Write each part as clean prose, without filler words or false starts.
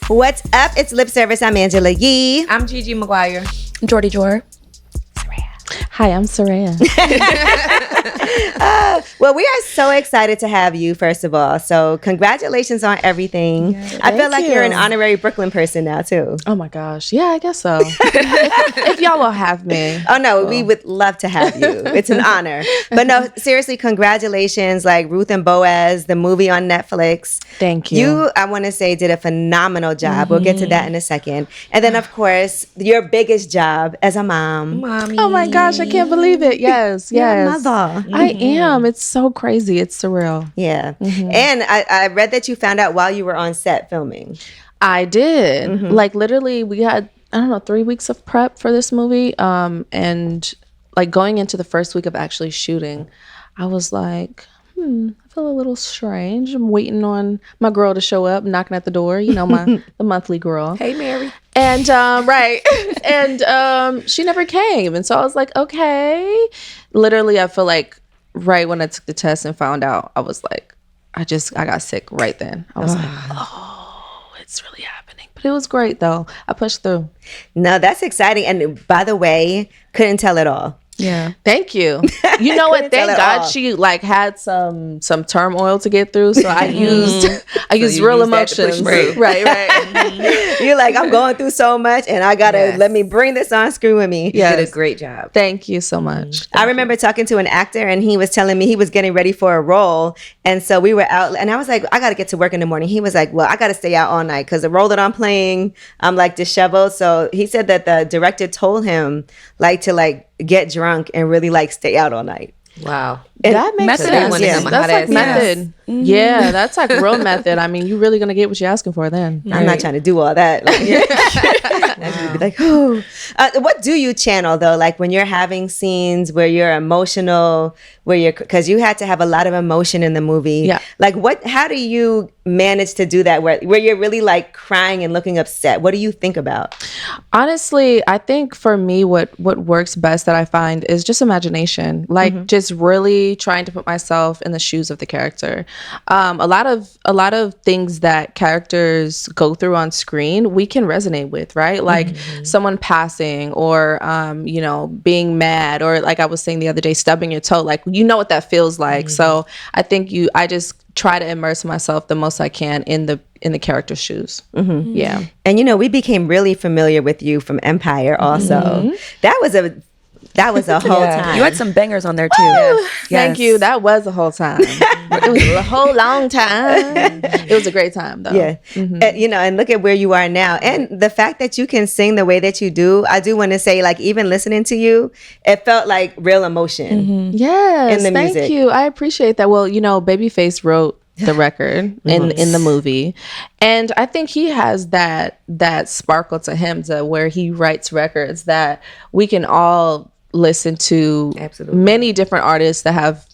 What's up? It's Lip Service. I'm Angela Yee. I'm Gigi Maguire. Jordy Jor. Hi, I'm Serayah. Well, we are so excited to have you, first of all. So congratulations on everything. I feel like you're an honorary Brooklyn person now, too. Oh, my gosh. Yeah, I guess so. if y'all will have me. Oh, no, we would love to have you. It's an honor. But no, seriously, congratulations. Like Ruth and Boaz, the movie on Netflix. Thank you. You, I want to say, did a phenomenal job. We'll get to that in a second. And then, of course, your biggest job as a mom. Mommy. Oh, my gosh. I can't believe it. Yes. You're a Yes. mother. I am. It's so crazy. It's surreal. Yeah. And I read that you found out while you were on set filming. I did. Like, literally, we had, 3 weeks of prep for this movie. And, like, going into the first week of actually shooting, I was like, I feel a little strange. I'm waiting on my girl to show up, knocking at the door. You know, the monthly girl. Hey, Mary. And right. And she never came. And so I was like, okay. Literally, I feel like right when I took the test and found out, I was like, I got sick right then. I was like, oh, it's really happening. But it was great though. I pushed through. No, that's exciting. And by the way, couldn't tell it all. Yeah. Thank you. You know what? Thank God she like had some turmoil to get through. So I used real emotions. Right. You're like, I'm going through so much and I gotta let me bring this on screen with me. You did a great job. Thank you so much. I remember talking to an actor and he was telling me he was getting ready for a role. And so we were out and I was like, I gotta get to work in the morning. He was like, well, I gotta stay out all night because the role that I'm playing, I'm like disheveled. So he said that the director told him to get drunk and really stay out all night. Wow. That makes sense. Yeah. That's like method. Yeah, that's like real method. I mean, you're really going to get what you're asking for then. I'm not trying to do all that. Be like, oh. What do you channel though? Like when you're having scenes where you're emotional, because you had to have a lot of emotion in the movie. Yeah. Like how do you manage to do that where you're really like crying and looking upset? What do you think about? Honestly, I think for me, what works best that I find is just imagination. Like just really trying to put myself in the shoes of the character. A lot of things that characters go through on screen, we can resonate with, right? Like someone passing or, being mad, or like I was saying the other day, stubbing your toe, like, you know what that feels like. So I think I just try to immerse myself the most I can in the character's shoes. Yeah. And we became really familiar with you from Empire also. That was a whole time. You had some bangers on there too. Yes. Thank you. That was a whole time. It was a whole long time. It was a great time though. Yeah. And look at where you are now. And the fact that you can sing the way that you do, I do want to say, like, even listening to you, it felt like real emotion. Yes. In the music. Thank you. I appreciate that. Well, Babyface wrote the record in the movie, and I think he has that sparkle to him to where he writes records that we can all listen to. Absolutely. Many different artists that have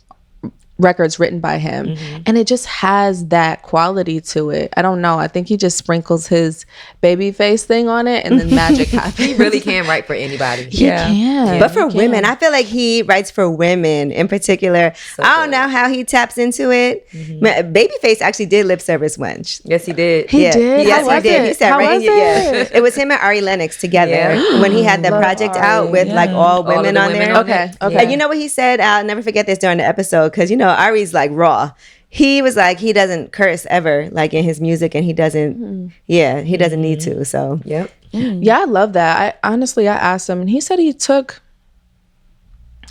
records written by him, and it just has that quality to it. I don't know. I think he just sprinkles his Babyface thing on it, and then magic happens. He really can write for anybody. He can. But for women, I feel like he writes for women in particular. So I don't know how he taps into it. Babyface actually did lip service once. Yes, he did. He did? Yes, How he was did. it? He said How right was in your, it? It was him and Ari Lennox together when he had the project out with like all women the on women there. on it. Okay. And you know what he said? I'll never forget this during the episode because Ari's like raw. He was like, he doesn't curse ever, like in his music, and he doesn't. He doesn't need to. So Yep. Yeah, I love that. I asked him, and he said he took,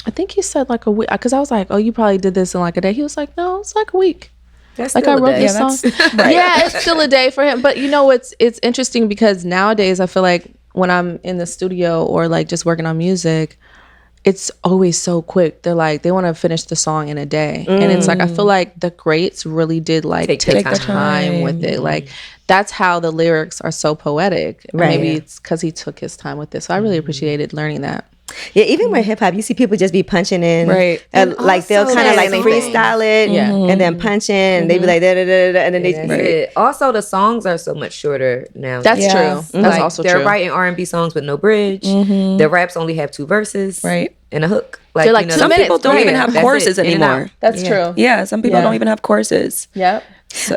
I think he said like a week, because I was like, oh, you probably did this in like a day. He was like, no, it's like a week. That's Like still I wrote a day. this song. Yeah, it's still a day for him. But it's interesting because nowadays I feel like when I'm in the studio or like just working on music, it's always so quick. They're like, they want to finish the song in a day. And it's like, I feel like the greats really did like take the the time with it. Like that's how the lyrics are so poetic. Right. Maybe it's because he took his time with it. So I really appreciated learning that. Yeah, even with hip hop, you see people just be punching in, Right. And like they'll kind of like freestyle it, Yeah. and then punch in, and they be like da da da da, and then That's it. Also, the songs are so much shorter now. That's Yes. true. That's like, also they're true. writing R&B songs with no bridge. Their raps only have 2 verses, Right. and a hook. Like, They're like 2 Some minutes. people don't Right. even have That's choruses it. In and anymore. out. That's true. Yeah, some people Yeah. don't even have choruses. Yep.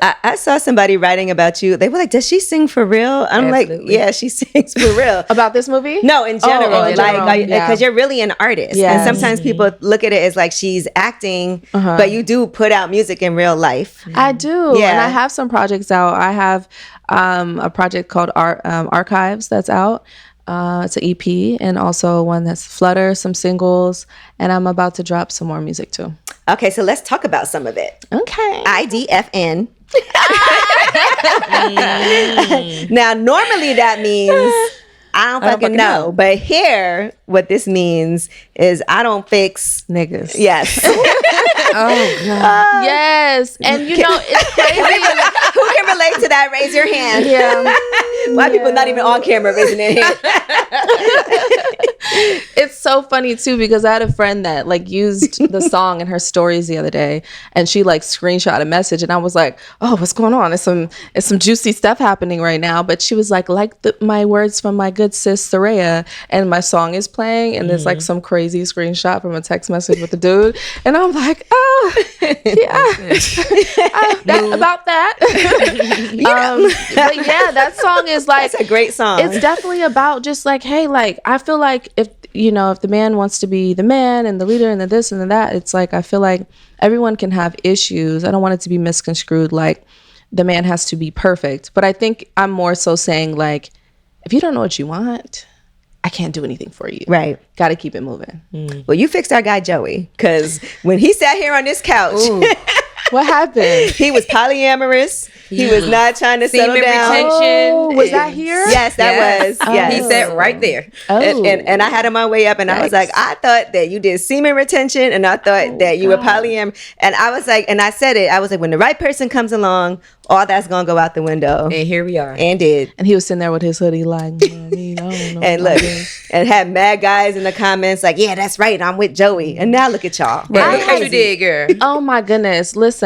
I saw somebody writing about you. They were like, does she sing for real? I'm Absolutely. like, yeah, she sings for real. About this movie? No, in general, in general, like, yeah. because you're really an artist. Yes. And sometimes people look at it as like she's acting, but you do put out music in real life. I do. Yeah. And I have some projects out. I have a project called Archives that's out. It's an EP, and also one that's Flutter, some singles, and I'm about to drop some more music too. Okay, so let's talk about some of it. Okay. IDFN. Now, normally that means I don't fucking know. But here, what this means is I don't fix Niggas. Yes. Oh God. Yes. And you know, it's crazy. Who can relate to that? Raise your hand. Yeah. Why people not even on camera raising their hand? It's so funny too, because I had a friend that like used the song in her stories the other day, and she like screenshot a message, and I was like, oh, what's going on? It's some juicy stuff happening right now. But she was like my words from my good sis Serayah, and my song is playing, and there's like some crazy screenshot from a text message with the dude, and I'm like, oh yeah, about that. But yeah, that song is like, It's a great song. it's definitely about just like, hey, like I feel like if the man wants to be the man and the leader and the this and the that, it's like I feel like everyone can have issues. I don't want it to be misconstrued like the man has to be perfect, but I think I'm more so saying like, if you don't know what you want, I can't do anything for you. Right. Got to keep it moving. Well, you fixed our guy Joey, because when he sat here on this couch, What happened? he was polyamorous. He was not trying to settle Semen down. retention. Oh, was that here? Yes, that was. Yes. He sat right there. Oh. And I had him on way up, and I was like, I thought that you did semen retention, and I thought that you were polyam. And I was like, and I said it, I was like, when the right person comes along, all that's gonna go out the window. And here we are. And did. And he was sitting there with his hoodie like, I don't know And look, and had mad guys in the comments like, yeah, that's right, I'm with Joey. And now look at y'all. Right. Look what you did, girl. Oh my goodness. Listen.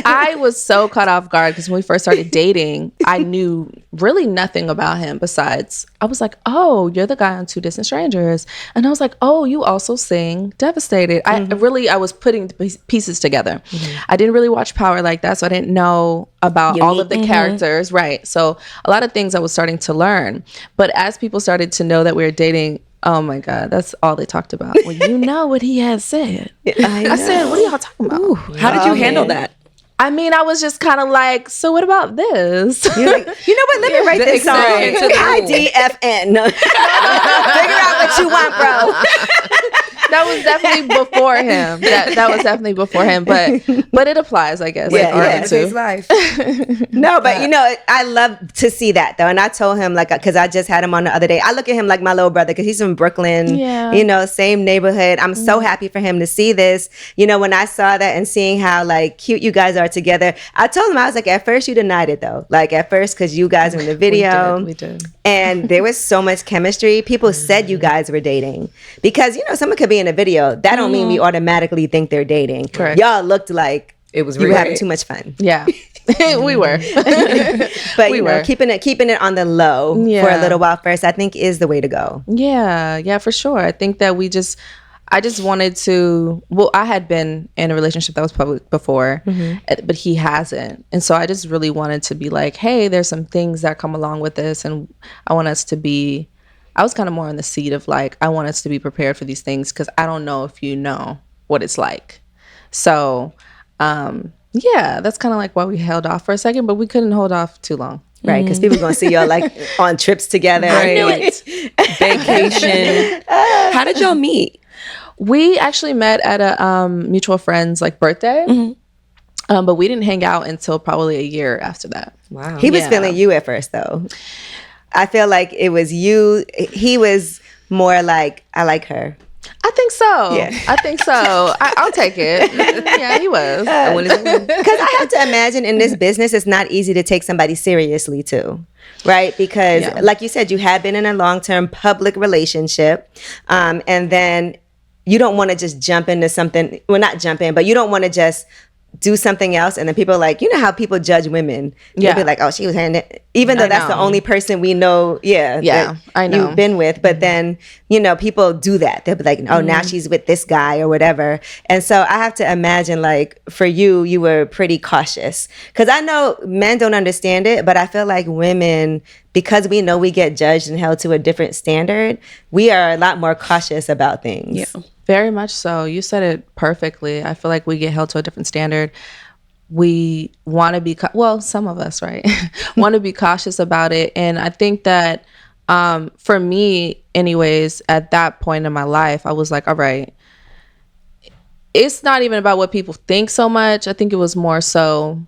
I was so caught off guard because when we first started dating, I knew really nothing about him besides I was like, oh, you're the guy on Two Distant Strangers. And I was like, oh, you also sing Devastated. I was putting the pieces together. I didn't really watch Power like that, so I didn't know about all of the characters. Right. So a lot of things I was starting to learn. But as people started to know that we were dating, oh my God, that's all they talked about. Well, you know what he has said. I said, what are y'all talking about? How did you handle that? I mean, I was just kind of like, so what about this? You're like, you know what? Let me write this song. exception to the rule. IDFN. Figure out what you want, bro. That was definitely before him. That was definitely before him. But it applies, I guess. Yeah, yeah. That's his life. No, but you know, I love to see that though. And I told him, like, because I just had him on the other day. I look at him like my little brother because he's from Brooklyn, Yeah. you know, same neighborhood. I'm so happy for him to see this. You know, when I saw that and seeing how like cute you guys are together, I told him, I was like, at first you denied it though. Like at first, because you guys were in the video. We did. And there was so much chemistry. People said you guys were dating because, you know, someone could be in a video. That don't mean we automatically think they're dating. Correct. Y'all looked like It was you were real. having too much fun. Yeah. We were. But We you know, were. keeping it on the low for a Yeah. little while first, I think is the way to go. Yeah, for sure. I think that I just wanted to, well, I had been in a relationship that was public before, but he hasn't. And so I just really wanted to be like, hey, there's some things that come along with this. And I want us to be, I was kind of more in the seat of like, I want us to be prepared for these things because I don't know if you know what it's like. So, yeah, that's kind of like why we held off for a second, but we couldn't hold off too long. Right, because people going to see y'all like on trips together. I knew it. Vacation. How did y'all meet? We actually met at a mutual friend's like birthday, but we didn't hang out until probably a year after that. Wow. He was Yeah. feeling you at first, though. I feel like it was you. He was more like, I like her. I think so. Yeah. I think so. I'll take it. Yeah, he was. Because I have to imagine in this business, it's not easy to take somebody seriously too, right? Because Yeah. like you said, you have been in a long-term public relationship, and then you don't want to just jump into something. Well, not jump in, but you don't want to just do something else, and then people are like, you know how people judge women. They'll be like, oh, she was hearing it, even though that's the only person we know. That I know you've been with. But then, people do that. They'll be like, oh, now she's with this guy or whatever. And so I have to imagine, like, for you were pretty cautious, because I know men don't understand it, but I feel like women, because we know we get judged and held to a different standard, we are a lot more cautious about things. Yeah. Very much so. You said it perfectly. I feel like we get held to a different standard. We want to be, some of us, right, want to be cautious about it. And I think that for me, anyways, at that point in my life, I was like, all right, it's not even about what people think so much. I think it was more so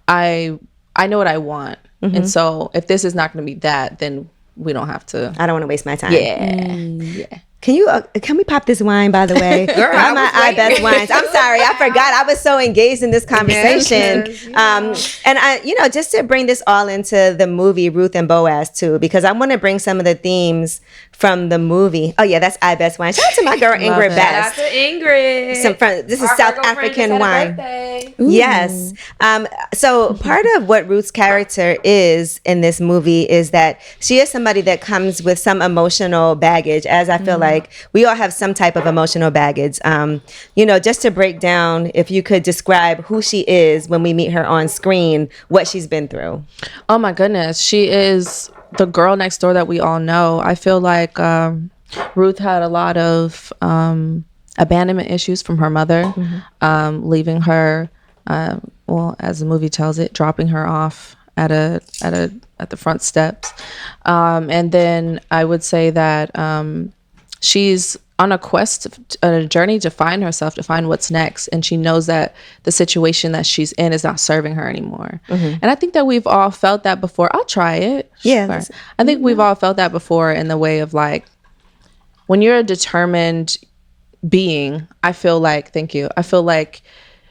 I know what I want. And so if this is not going to be that, then we don't have to. I don't want to waste my time. Yeah. Can we pop this wine, by the way? Girl, All my best wines. I'm sorry, I forgot. I was so engaged in this conversation. And I, just to bring this all into the movie Ruth and Boaz too, because I want to bring some of the themes from the movie. Oh yeah, that's I Best wine. Shout out to my girl Ingrid Best. Shout out to Ingrid. This is South African wine. Yes. So part of what Ruth's character is in this movie is that she is somebody that comes with some emotional baggage, as I feel like we all have some type of emotional baggage. Just to break down, if you could describe who she is when we meet her on screen, what she's been through. Oh my goodness. She is the girl next door that we all know. I feel like Ruth had a lot of abandonment issues from her mother, leaving her, as the movie tells it, dropping her off at the front steps. And then I would say that she's on a journey to find herself, to find what's next. And she knows that the situation that she's in is not serving her anymore. And I think that we've all felt that before. I'll try it. Yeah. Sure. I think we've all felt that before, in the way of like, when you're a determined being, I feel like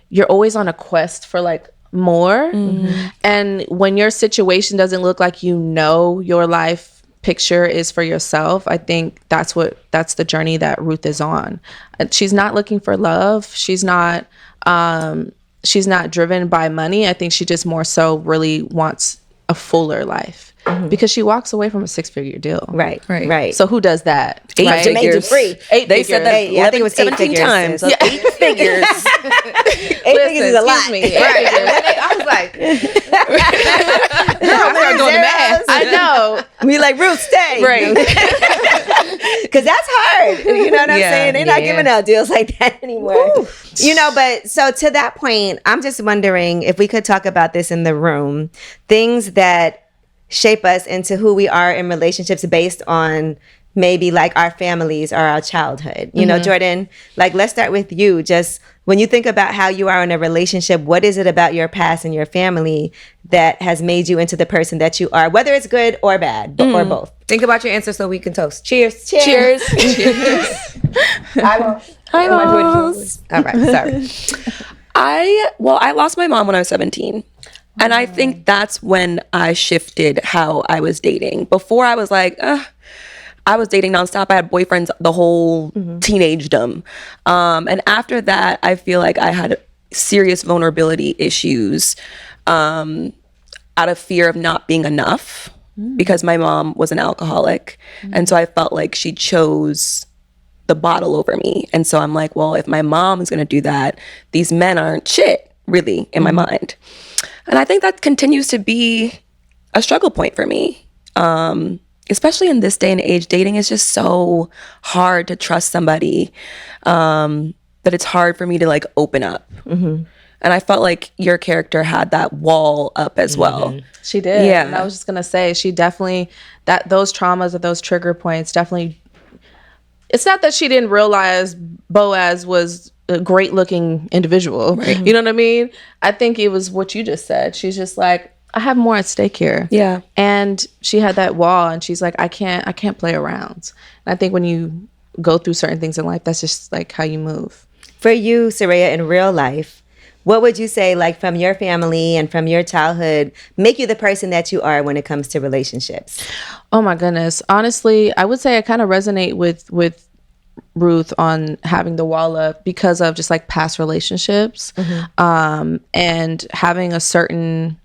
you're always on a quest for like more. And when your situation doesn't look like your life picture is for yourself, I think that's the journey that Ruth is on. She's not looking for love. She's not driven by money. I think she just more so really wants a fuller life, because she walks away from a 6-figure deal. Right. So who does that? 8 right? figures. Free. They said that. I think it was 8 figures. Times. So 8 figures. 8 figures is a lot. I was like, I started doing the math. I know. We like, Ruth, stay. Right. Because that's hard. You know what I'm saying? They're not giving out deals like that anymore. But so to that point, I'm just wondering if we could talk about this in the room. Things that shape us into who we are in relationships based on maybe like our families or our childhood. Jordan, like, let's start with you. Just when you think about how you are in a relationship, what is it about your past and your family that has made you into the person that you are, whether it's good or bad, or both? think about your answer so we can toast. Cheers. Cheers. I will. All right. Sorry. I lost my mom when I was 17. And I think that's when I shifted how I was dating. Before, I was like, I was dating nonstop. I had boyfriends the whole teenagedom. And after that, I feel like I had serious vulnerability issues out of fear of not being enough, because my mom was an alcoholic. And so I felt like she chose the bottle over me. And so I'm like, well, if my mom is going to do that, these men aren't shit, really, in my mind. And I think that continues to be a struggle point for me. Especially in this day and age, dating is just so hard to trust somebody, that it's hard for me to like open up. And I felt like your character had that wall up as well. She did. Yeah. And I was just going to say, she definitely, those traumas or those trigger points definitely, it's not that she didn't realize Boaz was a great looking individual. Right. You know what I mean? I think it was what you just said. She's just like, I have more at stake here. Yeah. And she had that wall, and she's like, I can't play around. And I think when you go through certain things in life, that's just like how you move. For you, Serayah, in real life, what would you say, like, from your family and from your childhood, make you the person that you are when it comes to relationships? Oh my goodness. Honestly, I would say I kind of resonate with Ruth on having the wall up because of just like past relationships, and having a certain.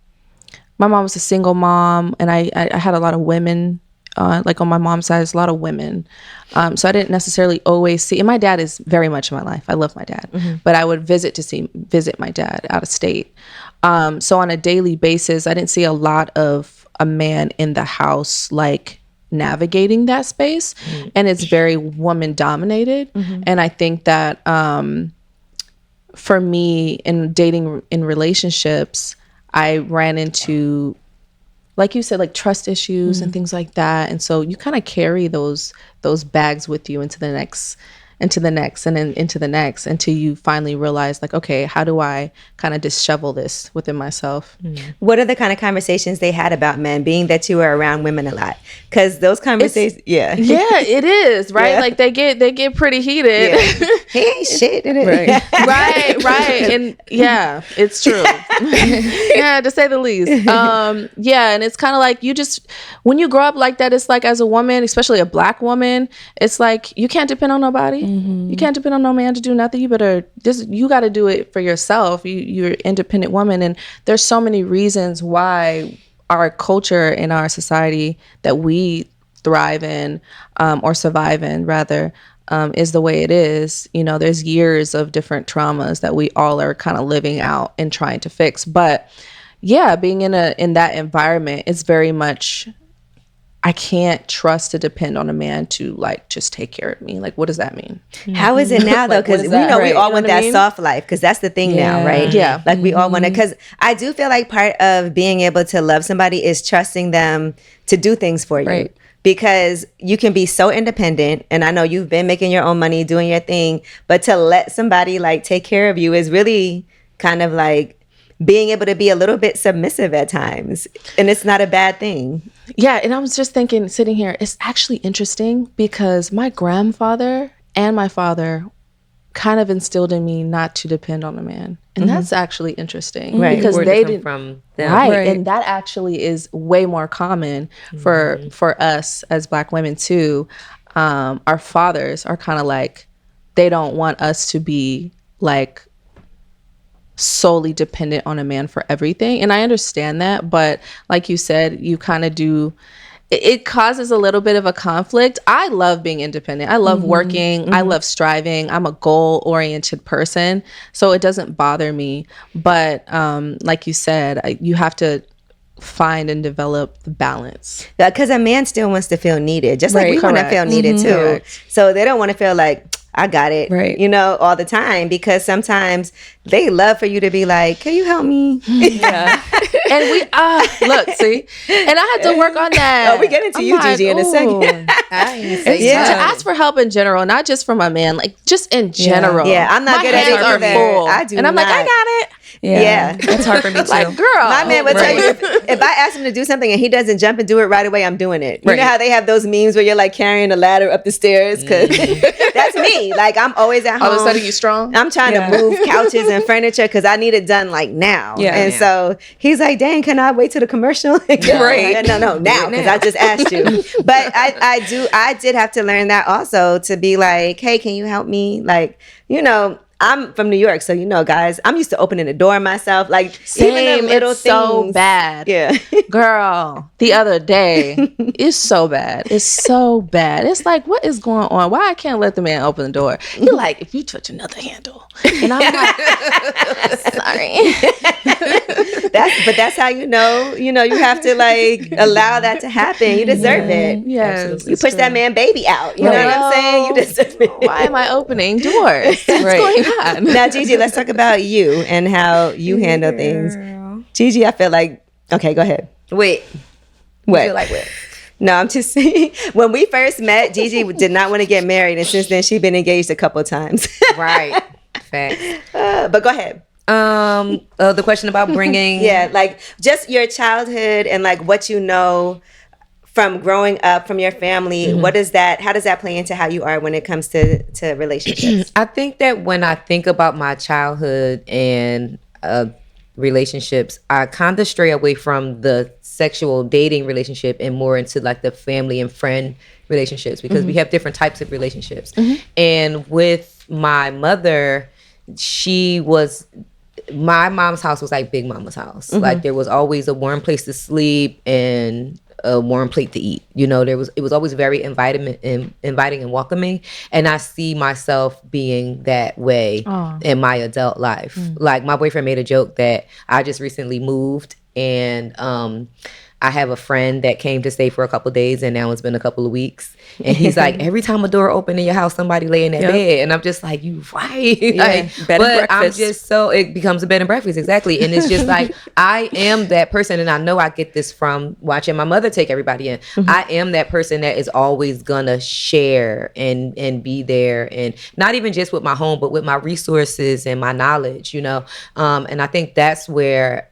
My mom was a single mom, and I had a lot of women. Like on my mom's side, there's a lot of women. So I didn't necessarily always see, and my dad is very much in my life. I love my dad, but I would visit my dad out of state. So on a daily basis, I didn't see a lot of a man in the house, like navigating that space. And it's very woman dominated. And I think that for me in dating in relationships, I ran into, like you said, like trust issues and things like that. And so you kind of carry those bags with you into the next, and then into the next, until you finally realize, like, okay, how do I kind of dishevel this within myself? What are the kind of conversations they had about men, being that you were around women a lot? Because those conversations, yeah, it is, right? Yeah. Like they get pretty heated. Yeah. He ain't shit, is it? right. And yeah, it's true. Yeah, to say the least. Yeah, and it's kind of like when you grow up like that, it's like, as a woman, especially a Black woman, it's like you can't depend on nobody. You can't depend on no man to do nothing. You got to do it for yourself. You're an independent woman, and there's so many reasons why our culture and our society that we thrive in, or survive in rather, is the way it is. You know, there's years of different traumas that we all are kind of living out and trying to fix. But yeah, being in that environment, it's very much, I can't trust to depend on a man to like just take care of me. Like, what does that mean? How is it now though? Because we know we all want that soft life, because that's the thing now, right? Yeah. Like we all want it. Because I do feel like part of being able to love somebody is trusting them to do things for you. Right. Because you can be so independent, and I know you've been making your own money, doing your thing, but to let somebody like take care of you is really kind of like being able to be a little bit submissive at times, and it's not a bad thing. Yeah, and I was just thinking, sitting here, it's actually interesting because my grandfather and my father kind of instilled in me not to depend on a man. And that's actually interesting. Right. Because Where they it come didn't. from them. Right. And that actually is way more common for us as Black women too. Our fathers are kind of like, they don't want us to be like solely dependent on a man for everything. And I understand that, but like you said, you kind of do, it causes a little bit of a conflict. I love being independent. I love working. I love striving. I'm a goal-oriented person, so it doesn't bother me. But like you said, you have to find and develop the balance. Because a man still wants to feel needed, just like we want to feel needed too. Correct. So they don't want to feel like, I got it, Right. you know, all the time, because sometimes they love for you to be like, can you help me? Yeah. And we look, see, and I had to work on that. Oh, we get into you, Gigi, in a second. It's Yeah. to ask for help in general, not just from a man, like just in general. Yeah, I'm not My good at hands it are either. full. I do and I'm like, I not. got it. Yeah. It's hard for me too. Like, girl, My man would tell you, if I ask him to do something and he doesn't jump and do it right away, I'm doing it. You know how they have those memes where you're like carrying a ladder up the stairs? Because that's me. Like, I'm always at home. all of a sudden you strong. I'm trying to move couches and furniture because I need it done like now. Yeah. And so he's like, dang, can I wait till the commercial? Right. No, now, because I just asked you. But I did have to learn that also, to be like, hey, can you help me? Like, you know, I'm from New York, so you know, guys, I'm used to opening the door myself. Like, Same, even the little it's things. so bad. Yeah. Girl, the other day, it's so bad. It's so bad. It's like, what is going on? Why I can't let the man open the door? You're like, if you touch another handle. And I'm like, sorry. But that's how you know, you have to like allow that to happen. You deserve it. Yes. You push that man baby out. You know what I'm saying? You deserve it. Why am I opening doors? What's going on? Now, Gigi, let's talk about you and how you handle things. Gigi, I feel like, okay, go ahead. Wait. What? Feel like what? No, I'm just saying, when we first met, Gigi did not want to get married, and since then she's been engaged a couple of times. Right. Facts. But go ahead. The question about bringing. Yeah, like just your childhood and like what you know from growing up, from your family. How does that play into how you are when it comes to relationships? I think that when I think about my childhood and relationships, I kind of stray away from the sexual dating relationship and more into like the family and friend relationships, because we have different types of relationships. And with my mother, my mom's house was like Big Mama's house. Like there was always a warm place to sleep and a warm plate to eat. You know, it was always very inviting and welcoming. And I see myself being that way in my adult life. Like my boyfriend made a joke that I just recently moved, and I have a friend that came to stay for a couple of days, and now it's been a couple of weeks. And he's like, every time a door open in your house, somebody lay in that bed. And I'm just like, you right. Like, bed and but I'm breakfast. just so, it becomes a bed and breakfast. Exactly. And it's just like, I am that person. And I know I get this from watching my mother take everybody in. I am that person that is always gonna share and be there. And not even just with my home, but with my resources and my knowledge, you know? And I think that's where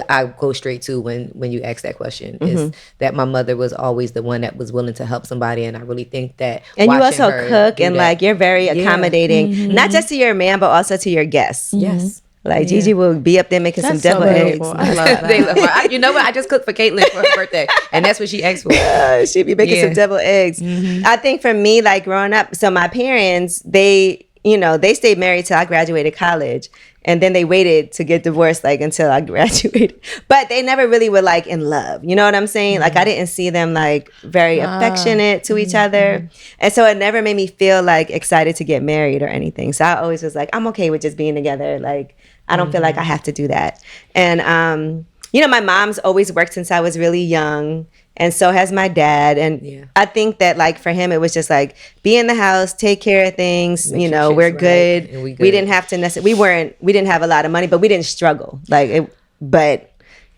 I go straight to when you ask that question, is that my mother was always the one that was willing to help somebody. And I really think that, and you watching also her cook do and that- like you're very accommodating, not just to your man but also to your guests. Yes. Like Gigi will be up there making That's some so deviled eggs. beautiful. I love that. They love her. You know what? I just cooked for Caitlin for her birthday, and that's what she asked for. She'd be making some deviled eggs. I think for me, like growing up, so my parents, they stayed married till I graduated college. And then they waited to get divorced like until I graduated. But they never really were like in love. You know what I'm saying? Like I didn't see them like very affectionate to each other. And so it never made me feel like excited to get married or anything. So I always was like, I'm okay with just being together. Like I don't feel like I have to do that. And my mom's always worked since I was really young. And so has my dad. And I think that like for him, it was just like be in the house, take care of things. Make We're sure shit's good. right, and we We good. didn't have to necessarily, we didn't have a lot of money, but we didn't struggle.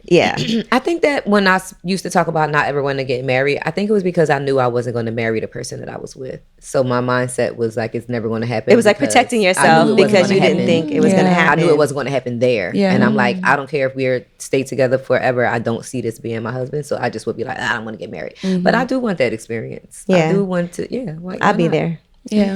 Yeah. I think that when I used to talk about not ever wanting to get married, I think it was because I knew I wasn't going to marry the person that I was with. So my mindset was like, it's never going to happen. It was like because protecting I knew yourself it wasn't because gonna you didn't happen. think it was going to Yeah. happen. I knew it wasn't going to happen there. Yeah. And I'm like, I don't care if we're stay together forever. I don't see this being my husband. So I just would be like, I don't want to get married. But I do want that experience. Yeah. I do want to, like, I'll why be not? there. Yeah.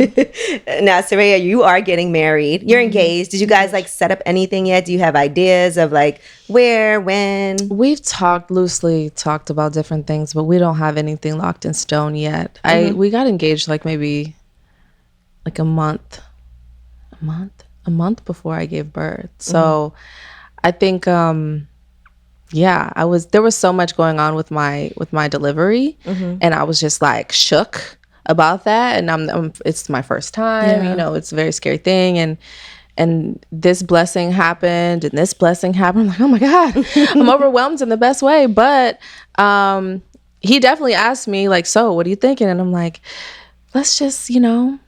Now, Serayah, you are getting married. You're engaged. Did you guys like set up anything yet? Do you have ideas of like where, when? We've loosely talked about different things, but we don't have anything locked in stone yet. We got engaged like maybe like a month before I gave birth. So I think there was so much going on with my delivery, and I was just like shook about that. And it's my first time, it's a very scary thing, and this blessing happened and this blessing happened. I'm like, oh my God, I'm overwhelmed in the best way. But he definitely asked me like, so what are you thinking? And I'm like, let's just, we don't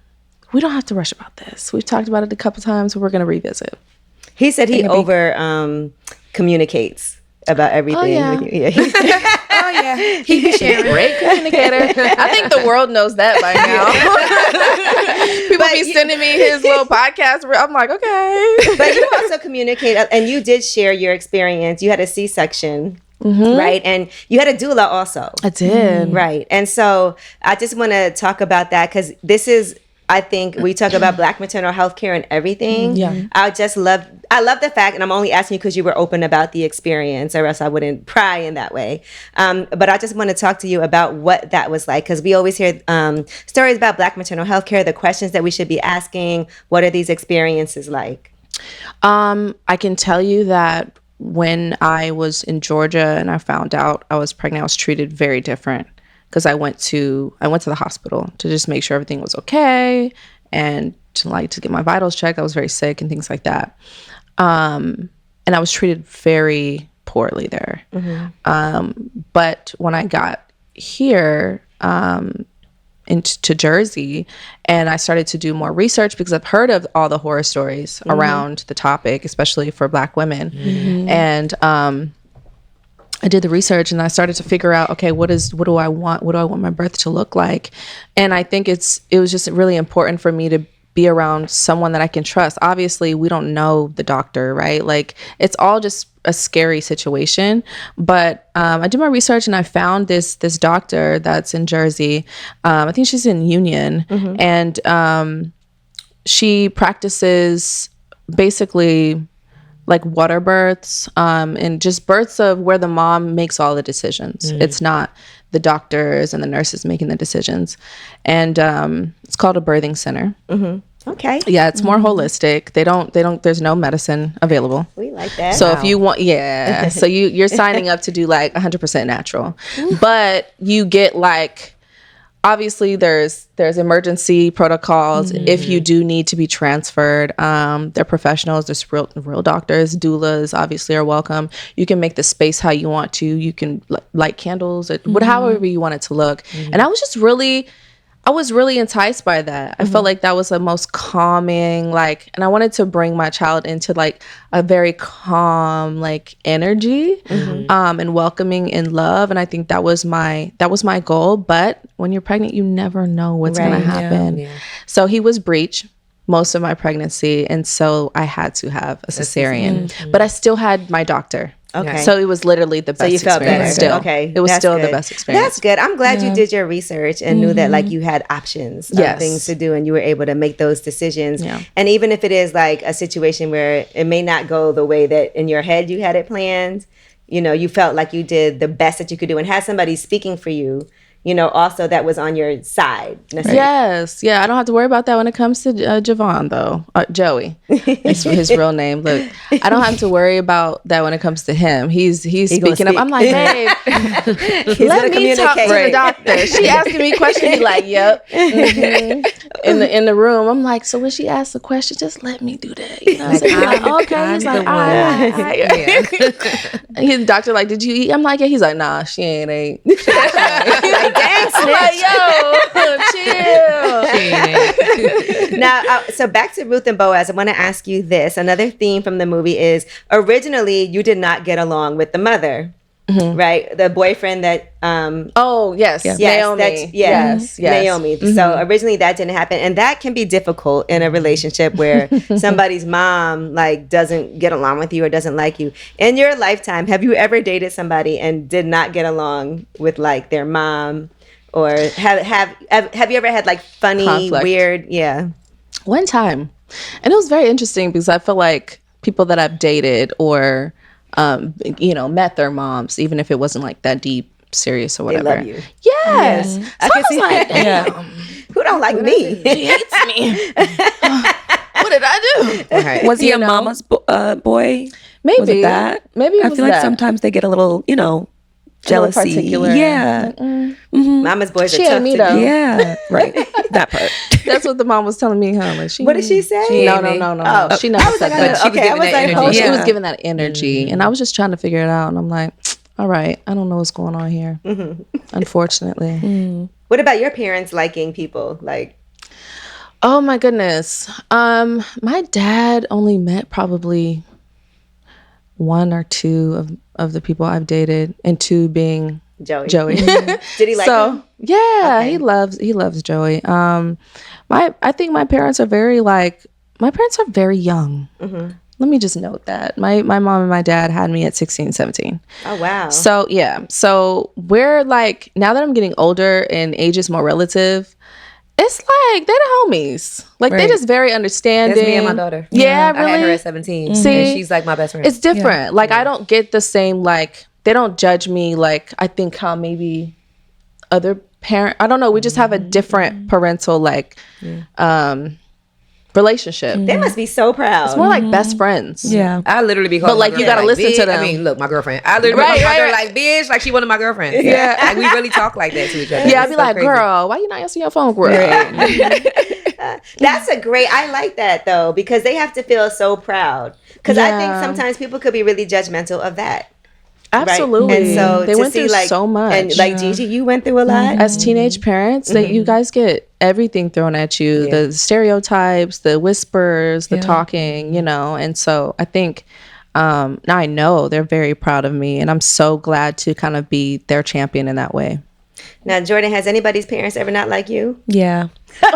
have to rush about this. We've talked about it a couple times, but we're going to revisit. He said he communicates about everything. Oh, yeah. With you. Yeah. Oh yeah. He be sharing. Great communicator. I think the world knows that by now. People be sending me his little podcast. I'm like, okay. But you also communicate, and you did share your experience. You had a C-section, right? And you had a doula also. I did. Right. And so I just want to talk about that because this is, I think we talk about Black maternal health care and everything. Yeah. I love the fact, and I'm only asking you because you were open about the experience, or else I wouldn't pry in that way. But I just want to talk to you about what that was like, because we always hear stories about Black maternal health care, the questions that we should be asking. What are these experiences like? I can tell you that when I was in Georgia and I found out I was pregnant, I was treated very different. Because I went to the hospital to just make sure everything was okay and to get my vitals checked. I was very sick and things like that. And I was treated very poorly there. But when I got here into Jersey and I started to do more research, because I've heard of all the horror stories around the topic, especially for Black women. And I did the research and I started to figure out, okay, what do I want? What do I want my birth to look like? And I think it was just really important for me to be around someone that I can trust. Obviously, we don't know the doctor, right? Like, it's all just a scary situation. But I did my research and I found this doctor that's in Jersey. I think she's in Union, and she practices basically like water births, and just births of where the mom makes all the decisions. It's not the doctors and the nurses making the decisions. And it's called a birthing center. Okay. Yeah, it's more holistic. They don't, there's no medicine available. We like that. So if you want, so you're signing up to do like 100% natural, but you get like, obviously there's emergency protocols if you do need to be transferred. They're professionals. There's real doctors, doulas obviously are welcome. You can make the space how you want to. You can light candles, however you want it to look. And I was really enticed by that. I felt like that was the most calming, like, and I wanted to bring my child into like a very calm, like energy, and welcoming and love. And I think that was my goal. But when you're pregnant, you never know what's going to happen. Yeah. So he was breech most of my pregnancy. And so I had to have a cesarean, but I still had my doctor. Okay. So it was literally the best you felt experience. better. Still. Okay. It was That's still good. the best experience. That's good. I'm glad you did your research and knew that like you had options of things to do and you were able to make those decisions. Yeah. And even if it is like a situation where it may not go the way that in your head you had it planned, you know, you felt like you did the best that you could do and had somebody speaking for you, you know, also that was on your side. Yes. Yeah. I don't have to worry about that when it comes to Javon, though. Joey. That's his real name. Look, I don't have to worry about that when it comes to him. He's speaking up. I'm like, babe, let me talk to the doctor. She asking me questions. He like, yep. In the room, I'm like, so when she asks a question, just let me do that. You know what I'm saying? Okay. He's like, all right. The doctor like, did you eat? I'm like, yeah. He's like, nah, she ain't ate. I'm like, yo, chill. Now, so back to Ruth and Boaz. I want to ask you this. Another theme from the movie is originally you did not get along with the mother, right? The boyfriend that. Oh yes, Naomi. Yes, Naomi. So originally that didn't happen, and that can be difficult in a relationship where somebody's mom like doesn't get along with you or doesn't like you. In your lifetime, have you ever dated somebody and did not get along with like their mom? Or have you ever had like funny, conflict. Weird, one time, and it was very interesting because I feel like people that I've dated or met their moms, even if it wasn't like that deep, serious or whatever. They love you. Yes. So I was like, damn, who don't like me? She hates me. What did I do? Right. Was he a mama's boy? Maybe was it that. Maybe it I was feel like sometimes they get a little, jealousy. Particular. Yeah. Mama's boys she are tough me, to though. do. Yeah. Right. That part. That's what the mom was telling me, huh? Like, what did she say? No. Oh, she never said that. She was giving that energy. And I was just trying to figure it out. And I'm like, all right, I don't know what's going on here. Unfortunately. What about your parents liking people? Like, oh my goodness. My dad only met probably one or two of the people I've dated, and two being Joey. Did he like him? Yeah, okay. He loves Joey. I think my parents are very young. Let me just note that my mom and my dad had me at 16, 17. Oh wow. So yeah, so we're like, now that I'm getting older and age is more relative, it's like they're the homies. Like they're just very understanding. That's me and my daughter. Yeah, really. I had her at 17. See, and she's like my best friend. It's different. Like I don't get the same, like they don't judge me like I think how maybe other parent. I don't know. We just have a different parental relationship. They must be so proud. It's more like best friends. Yeah. I literally be calling but like you gotta listen bitch. to them. I mean, look, my girlfriend. I literally call my girl like bitch, like she one of my girlfriends. Yeah. Like we really talk like that to each other. Yeah, I'd be like, crazy. Girl, why you not answering your phone, girl? That's I like that though, because they have to feel so proud. Because I think sometimes people could be really judgmental of that. Absolutely. Right? And so they went through so much. And like Gigi, you went through a lot. As teenage parents, that you guys get everything thrown at you, the stereotypes, the whispers, the talking, and so I think now I know they're very proud of me, and I'm so glad to kind of be their champion in that way. Now, Jordan, has anybody's parents ever not like you? Yeah. No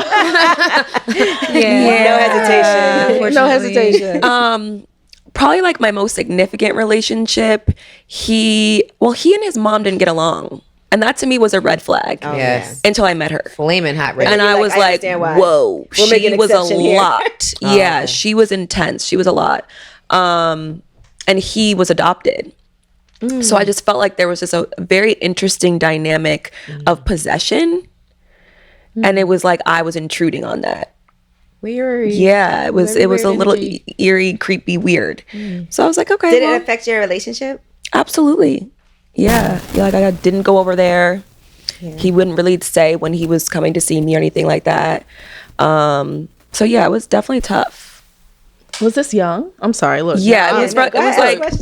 hesitation. Probably like my most significant relationship, he and his mom didn't get along. And that to me was a red flag. Oh, yes. Until I met her. Flaming hot red. And I was like, whoa, she was a lot. Yeah, she was intense. She was a lot. and he was adopted. So I just felt like there was just a very interesting dynamic of possession, and it was like I was intruding on that. Weird. Yeah, it was a little eerie, creepy, weird. So I was like, okay. Did it affect your relationship? Absolutely. Yeah. Like I didn't go over there. Yeah. He wouldn't really say when he was coming to see me or anything like that. So yeah, it was definitely tough. Was this young? I'm sorry. Look. Yeah, it was like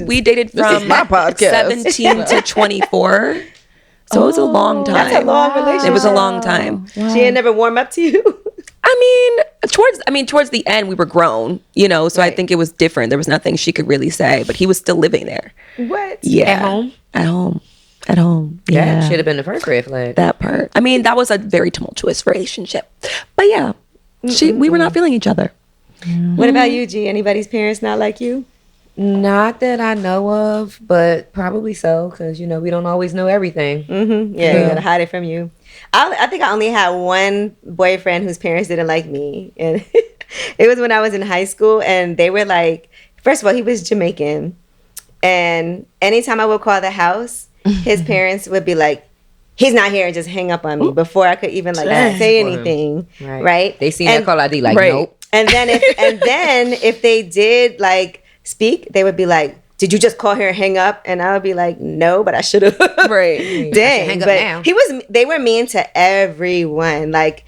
we dated from 17 to 24. So it was a long time. That's a long relationship. It was a long time. Wow. She had never warm up to you? Towards the end we were grown, you know, so right. I think it was different. There was nothing she could really say, but he was still living there. What? Yeah. At home. Yeah. That should have been the first red flag. That part. I mean, that was a very tumultuous relationship. But yeah, we were not feeling each other. What about you, G? Anybody's parents not like you? Not that I know of, but probably so, because, you know, we don't always know everything. Yeah, you gotta hide it from you. I think I only had one boyfriend whose parents didn't like me. And it was when I was in high school, and they were like, first of all, he was Jamaican. And anytime I would call the house, his parents would be like, he's not here, and just hang up on me before I could even like say anything. Right? They seen that call ID like, nope. And then if they did like speak, they would be like, did you just call here and hang up? And I would be like, no, but I should have. Right. Dang. Hang up but now. they were mean to everyone. Like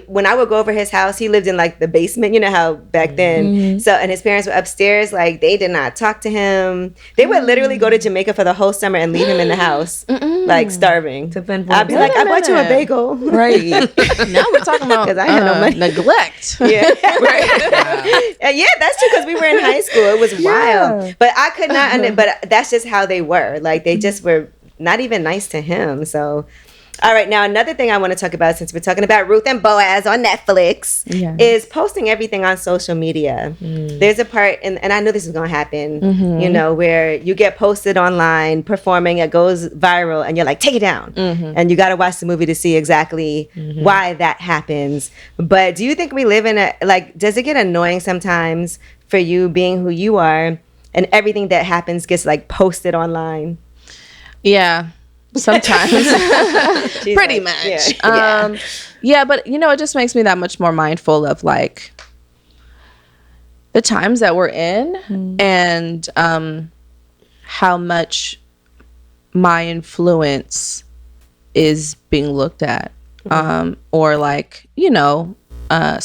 when I would go over his house, he lived in like the basement, you know how back then. So, and his parents were upstairs, like they did not talk to him. They would literally go to Jamaica for the whole summer and leave him in the house, like starving. I'd be like, I bought you a bagel. Right. Now we're talking about because I had no money. Neglect. Yeah. Right. Yeah, that's true, because we were in high school. It was wild. But I could not, but that's just how they were. Like they just were not even nice to him. So, all right. Now, another thing I want to talk about, since we're talking about Ruth and Boaz on Netflix, is posting everything on social media. There's a part, and I know this is going to happen, you know, where you get posted online performing, it goes viral, and you're like, take it down. And you got to watch the movie to see exactly why that happens. But do you think we live in does it get annoying sometimes for you being who you are, and everything that happens gets like posted online? Yeah, sometimes. Pretty much. Yeah, but you know, it just makes me that much more mindful of like the times that we're in, and how much my influence is being looked at, or like, you know, I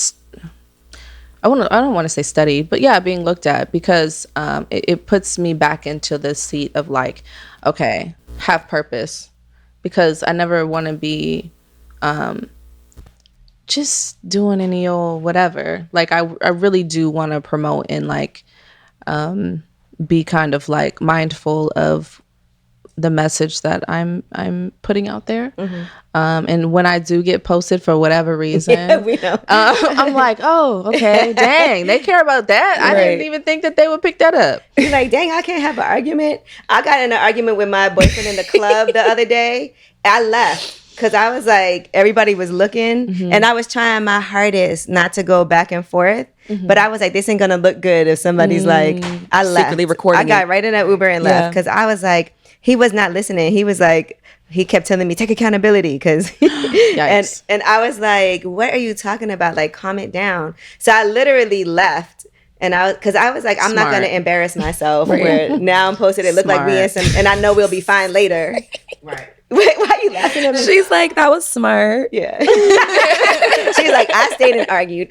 don't want to say studied, but yeah, being looked at, because it puts me back into the seat of like, okay, have purpose, because I never want to be just doing any old whatever. Like I really do want to promote and like be kind of like mindful of the message that I'm putting out there. And when I do get posted for whatever reason, we know. I'm like, oh, okay, dang, they care about that. I didn't even think that they would pick that up. You're like, dang, I can't have an argument. I got in an argument with my boyfriend in the club the other day. I left because I was like, everybody was looking, and I was trying my hardest not to go back and forth. But I was like, this ain't gonna look good if somebody's like, I left. Secretly recording. I got right in that Uber and left because I was like, he was not listening. He was like, he kept telling me, take accountability, because and I was like, what are you talking about? Like, calm it down. So I literally left, and I was like, I'm not gonna embarrass myself. Where now I'm posted, it looked like we in some, and I know we'll be fine later. Right. Wait, why are you laughing at me? She's like, that was smart. Yeah. She's like, I stayed and argued.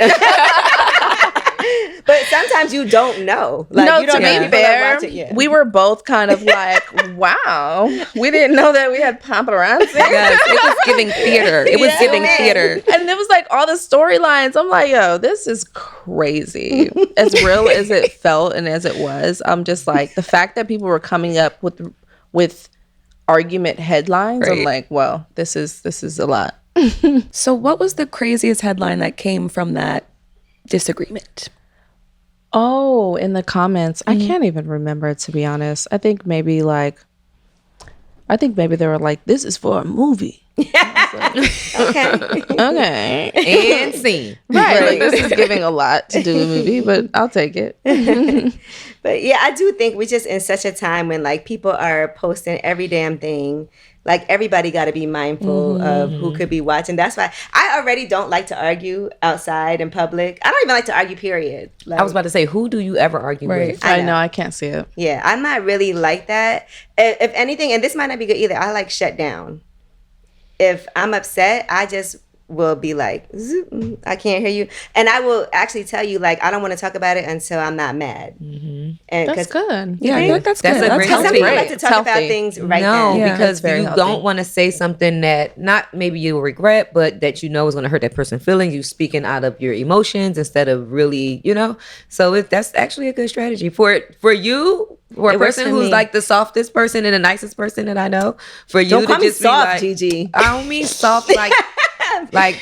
But sometimes you don't know. Like, no, you don't to be fair, we were both kind of like, wow, we didn't know that we had paparazzi. Yes, it was giving theater. It was giving theater. And it was like all the storylines. I'm like, yo, this is crazy. As real as it felt and as it was, I'm just like, the fact that people were coming up with argument headlines, I'm like, well, this is a lot. So what was the craziest headline that came from that disagreement? Oh, in the comments. I can't even remember, to be honest. I think maybe they were like, this is for a movie. Okay. And scene. Right. Like, this is giving a lot to do a movie, but I'll take it. But yeah, I do think we're just in such a time when like people are posting every damn thing. Like everybody got to be mindful of who could be watching. That's why I already don't like to argue outside in public. I don't even like to argue, period. Like, I was about to say, who do you ever argue with? I know. I can't see it. yeah, I'm not really like that. If anything, and this might not be good either, I like shut down. If I'm upset, I just will be like, "Zoop, I can't hear you. And I will actually tell you, like, I don't want to talk about it until I'm not mad. And That's good. Yeah, I feel like that's That's good. a That's great Because some healthy. people Great. like to talk It's about healthy. things right No, now. because very you healthy. don't want to say something that not maybe you will regret, but that you know is going to hurt that person's feelings. You speaking out of your emotions instead of really, So that's actually a good strategy for you, for a It works person for who's me. like the softest person and the nicest person that I know. For you Don't to call me just be soft, like, Gigi. I don't mean soft like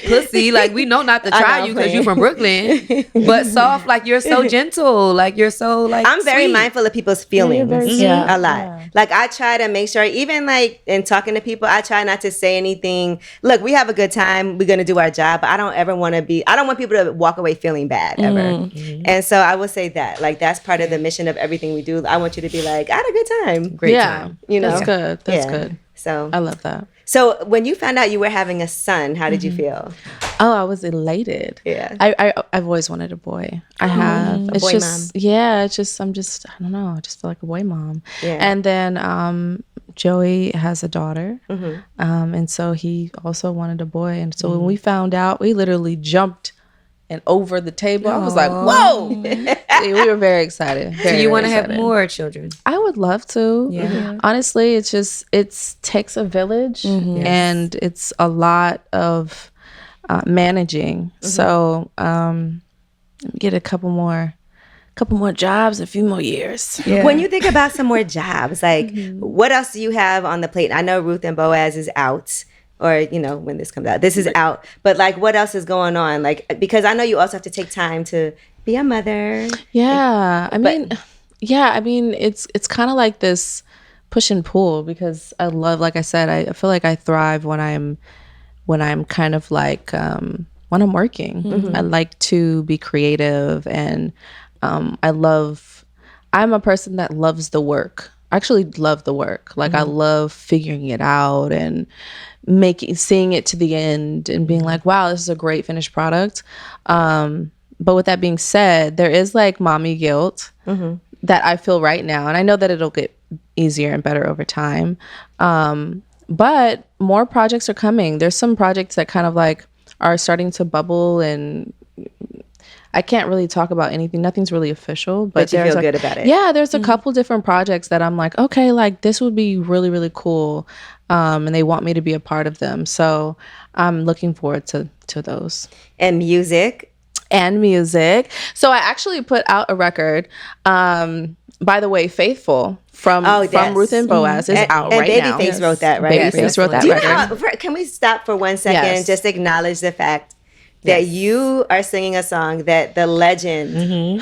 pussy. Like we know not to I try know, you because I'm you're from Brooklyn, but soft. Like you're so gentle. Like you're so like. I'm very sweet. mindful of people's feelings Yeah. a lot. Yeah. Like I try to make sure, even like in talking to people, I try not to say anything. Look, we have a good time. We're gonna do our job, but I don't ever want to be. I don't want people to walk away feeling bad ever. And so I would say that, like, that's part of the mission of everything we do. I want you to be like, I had a good time. Great Yeah. time. You know? That's good. That's Yeah. good. So, I love that. so when you found out you were having a son, how did you feel? Oh, I was elated. Yeah. I've always wanted a boy. I have. It's boy just, yeah, it's just, I don't know. I just feel like a boy mom. Yeah. And then Joey has a daughter. And so he also wanted a boy. And so when we found out, we literally jumped and over the table. I was like, whoa. We were very excited. So you want to have more children? I would love to. Yeah. Honestly, it takes a village and it's a lot of managing. So get a couple more jobs, a few more years. When you think about some more jobs, like what else do you have on the plate? I know Ruth and Boaz is out, or when this comes out, this is out. But like, what else is going on? Like, because I know you also have to take time to be a mother. Yeah, I mean, it's kind of like this push and pull because I love, like I said, I feel like I thrive when I'm kind of like when I'm working. I like to be creative and I'm a person that loves the work. I actually love the work. Like I love figuring it out and seeing it to the end and being like, wow, this is a great finished product. But with that being said, there is like mommy guilt that I feel right now. And I know that it'll get easier and better over time. But more projects are coming. There's some projects that kind of like are starting to bubble and I can't really talk about anything. Nothing's really official. But you there's feel good about it. Yeah, there's a couple different projects that I'm like, okay, like this would be really, really cool. And they want me to be a part of them. So I'm looking forward to those. And music. So I actually put out a record. By the way, Faithful from yes. Ruth and Boaz is out and right now. Babyface wrote that, right? Babyface wrote that Do you know record. can we stop for 1 second? Yes. Just acknowledge the fact that you are singing a song that the legend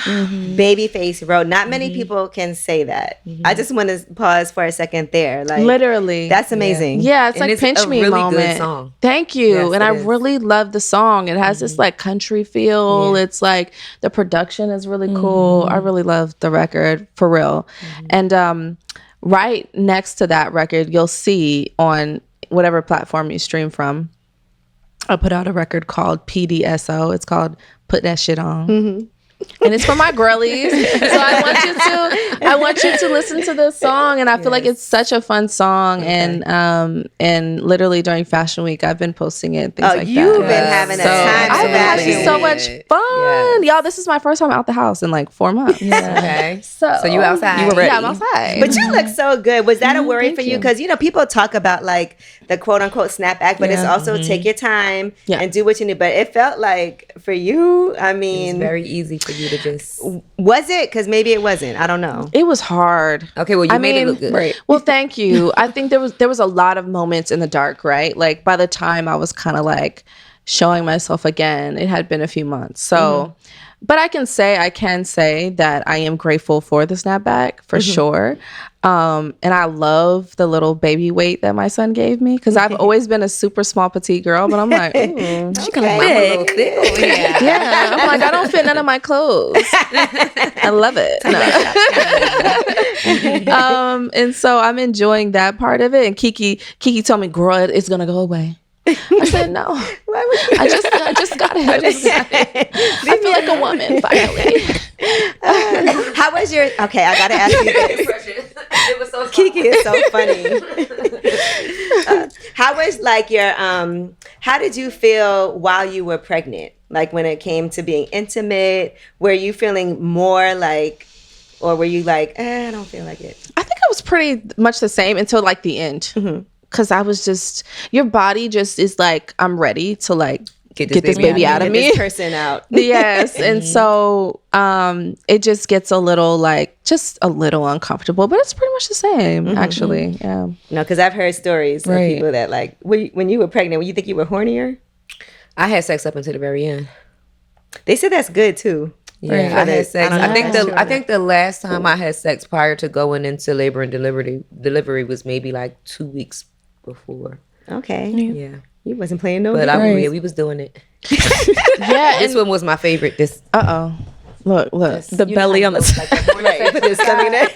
Babyface wrote. Not many people can say that. I just want to pause for a second there. Like Literally. that's amazing. Yeah, it's And like it's pinch a me really moment. good song. Thank you. Yes, and it I is. really love the song. It has this like country feel. It's like the production is really cool. I really love the record for real. And right next to that record, you'll see on whatever platform you stream from, I put out a record called PDSO. It's called Put That Shit On. And it's for my girlies. So I want you to listen to this song. And I feel like it's such a fun song. And literally during Fashion Week, I've been posting it, things like that. You've been having a time. I've been having so much Absolutely. fun. Y'all, this is my first time out the house in like 4 months. Okay. So you outside. You were ready. Yeah, I'm outside. But you look so good. Was that a worry thank for you? you. Because people talk about like the quote unquote snapback, but it's also take your time and do what you need. But it felt like for you, I mean, It's very easy for you to just. was it? Because maybe it wasn't. I don't know. It was hard. Okay, well, you made it look good. Right. Well, thank you. I think there was a lot of moments in the dark, right? Like by the time I was kind of like showing myself again, it had been a few months. So but I can say that I am grateful for the snapback for sure. And I love the little baby weight that my son gave me because I've always been a super small petite girl, but I'm like, ooh, She kind of big. yeah. I'm like, I don't fit none of my clothes. I love it. No. And so I'm enjoying that part of it. And Kiki told me, girl, it's gonna go away. I said no. I just got it. I feel like a woman finally. How was your? Okay, I gotta ask you this. It was so Kiki is so funny. How was like your? How did you feel while you were pregnant? Like when it came to being intimate, were you feeling more like, or were you like, I don't feel like it? I think I was pretty much the same until like the end. Because I was just, your body just is like, I'm ready to like get this baby out of me. Get this person out. Yes. And so it just gets a little like, just a little uncomfortable, but it's pretty much the same actually. Yeah. No, because I've heard stories of people that like, when you were pregnant, you think you were hornier? I had sex up until the very end. They said that's good too. Yeah, I had sex. I think the last time I had sex prior to going into labor and delivery was maybe like 2 weeks before. Okay. Yeah. You wasn't playing no. But we was doing it. Yeah. This one was my favorite. This. Look. The belly on the side. Put this stomach in there.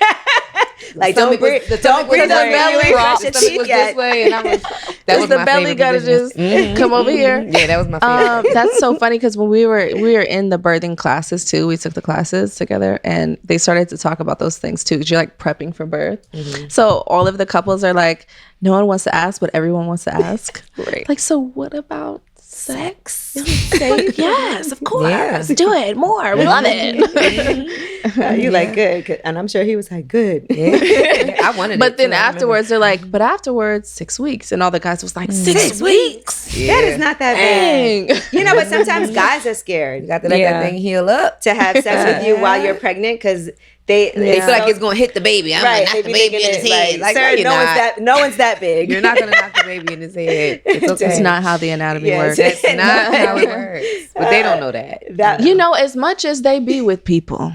Like don't breathe the belly. Brush your teeth yet. This way, and that was the my belly favorite gotta position. just come over here. Yeah, that was my favorite. That's so funny because when we were in the birthing classes too, we took the classes together, and they started to talk about those things too. Because you're like prepping for birth, so all of the couples are like, no one wants to ask, but everyone wants to ask. Right. Like, so what about sex? Safe? Yes, of course. Yeah. Do it more. We love it. You like good, and I'm sure he was like good. Yeah. I wanted but it then too, afterwards they're like, but afterwards 6 weeks, and all the guys was like 6 weeks. Yeah. That is not that bad. Dang. You know, but sometimes guys are scared You got to let that thing heal up. to have sex with you while you're pregnant because they They feel like it's gonna hit the baby. I'm right. gonna knock They the be baby thinking in his it head. like, Like, sir, no, no one's that big. You're not gonna knock the baby in his head. It's okay. It's not how the anatomy Yes. works. That's not how it works. But they don't know that. You know, as much as they be with people.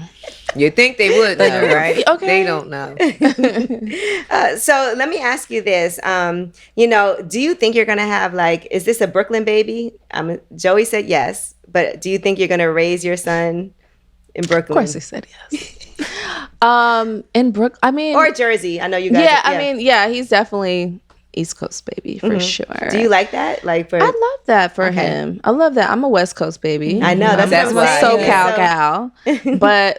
You think they would know, right? Okay. They don't know. So let me ask you this. You know, do you think you're gonna have like, is this a Brooklyn baby? Joey said yes, but do you think you're gonna raise your son in Brooklyn? Of course he said yes. In I mean, or Jersey. I know you guys. Yeah, I mean, yeah, he's definitely East Coast baby for sure. Do you like that? Like for I love that for him. I love that. I'm a West Coast baby. I know That's what I'm saying. SoCal gal.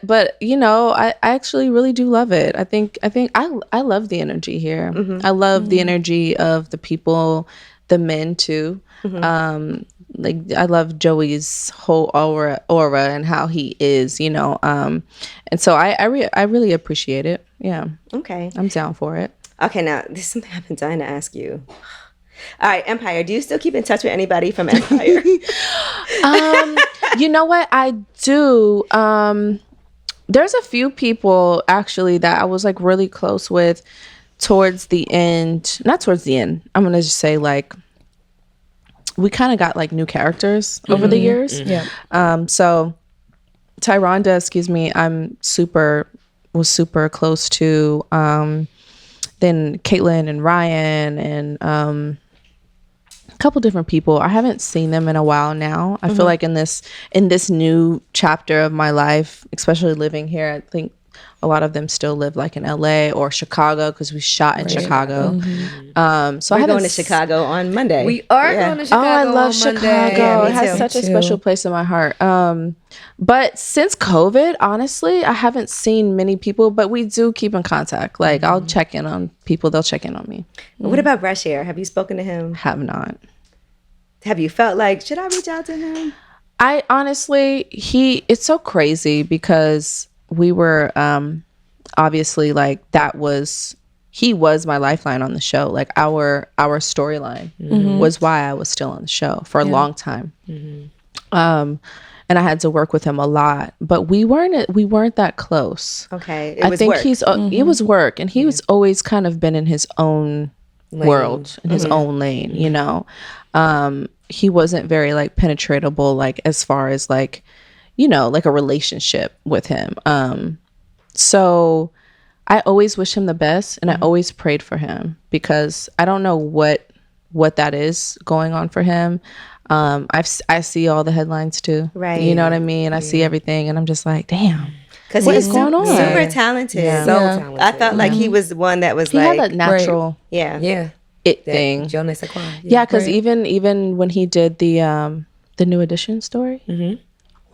but you know, I actually really do love it. I think I love the energy here. I love the energy of the people, the men too. Like I love Joey's whole aura and how he is, you know. And so I really appreciate it. Yeah. Okay. I'm down for it. Okay, now this is something I've been dying to ask you. All right, Empire. Do you still keep in touch with anybody from Empire? You know what? I do. There's a few people actually that I was like really close with towards the end. Not towards the end. I'm gonna just say like we kind of got like new characters over the years. Yeah. So Tyronda, I'm was super close to. Then Caitlin and Ryan and a couple different people. I haven't seen them in a while now. I feel like in this new chapter of my life, especially living here, I think a lot of them still live like in LA or Chicago because we shot in Chicago. So We're going to Chicago on Monday. We are going to Chicago. Oh, I love on Chicago. Monday. Yeah, it has such a special place in my heart. But since COVID, honestly, I haven't seen many people, but we do keep in contact. Like I'll check in on people. They'll check in on me. What about Brush Air? Have you spoken to him? Have not. Have you felt like, should I reach out to him? I honestly, it's so crazy because we were obviously like he was my lifeline on the show. Like our storyline was why I was still on the show for a long time. And I had to work with him a lot, but we weren't that close. Okay. I think it was work, and he was always kind of been in his own world, in his own lane, you know. He wasn't very like penetratable, like as far as like, you know, like a relationship with him. So I always wish him the best, and I always prayed for him, because I don't know what that is going on for him. I see all the headlines too, Right? You know what I mean? I see everything, and I'm just like, damn, because what he's is going on? super talented. So talented. I felt like he was one that was He like, had that natural Yeah. it That thing. Jonas Aqua. Yeah, because even when he did the New Edition story,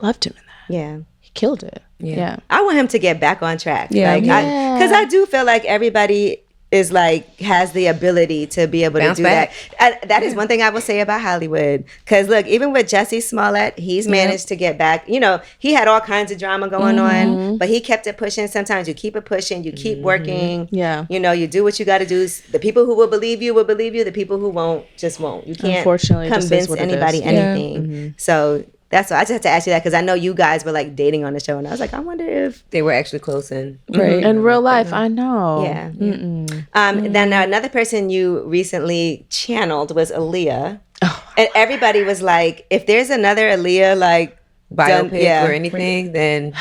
loved him in that. yeah. He killed it. Yeah. I want him to get back on track. Yeah. Like, because I do feel like everybody is like has the ability to be able Bounce to do back. that. That is one thing I will say about Hollywood. Because look, even with Jussie Smollett, he's managed to get back. You know, he had all kinds of drama going on, but he kept it pushing. Sometimes you keep it pushing, you keep working. Yeah. You know, you do what you got to do. The people who will believe you will believe you. The people who won't just won't. You can't Unfortunately, it just is convince what it anybody is. anything. So that's why I just had to ask you that, because I know you guys were like dating on the show, and I was like, I wonder if They were actually close in. Right. In real life, I know. yeah. Then another person you recently channeled was Aaliyah, and everybody was like, if there's another Aaliyah like Biopic or anything, then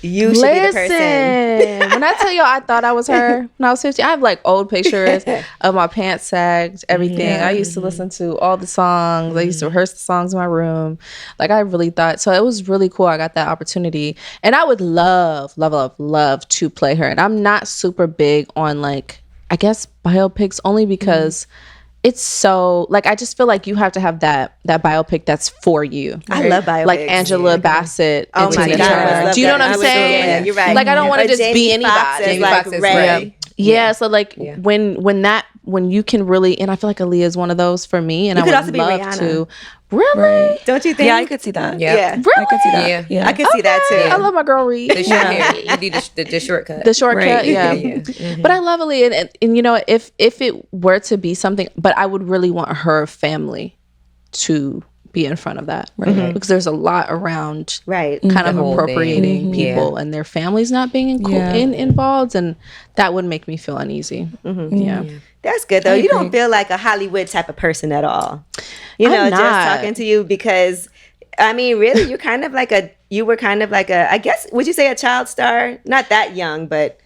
you should be the person. Listen, when I tell you I thought I was her when I was 15, I have like old pictures of my pants sagged, everything. I used to listen to all the songs. I used to rehearse the songs in my room. Like, I really thought, so it was really cool. I got that opportunity, and I would love to play her. And I'm not super big on, like, I guess biopics, only because it's so, like, I just feel like you have to have that biopic that's for you. I love biopics. Like Angela Bassett. Oh and my Tina God, I Turner. love Do you know that. what I'm I was saying? yeah, you're right. Like, I don't want to Or just be Jamie Foxx anybody. as, like, Foxx is Ray. right. Yeah, so like when you can really, and I feel like Aaliyah is one of those for me, and You I could would also be love Rihanna. to. Really? Don't you think? Yeah, I could see that. Yeah. Really? I could see that. Yeah. Yeah. I could see that too. I love my girl Reed. the short hair. You need the shortcut. The shortcut, Right. yeah. But I love Aaliyah, and you know, if it were to be something, but I would really want her family to be in front of that, because there's a lot around, Right. kind of The whole appropriating thing. people and their families not being involved, and that would make me feel uneasy. Yeah. That's good though. You don't feel like a Hollywood type of person at all. You know, I'm just not. talking to you, because I mean, really, you were kind of like a, I guess, would you say a child star? Not that young, but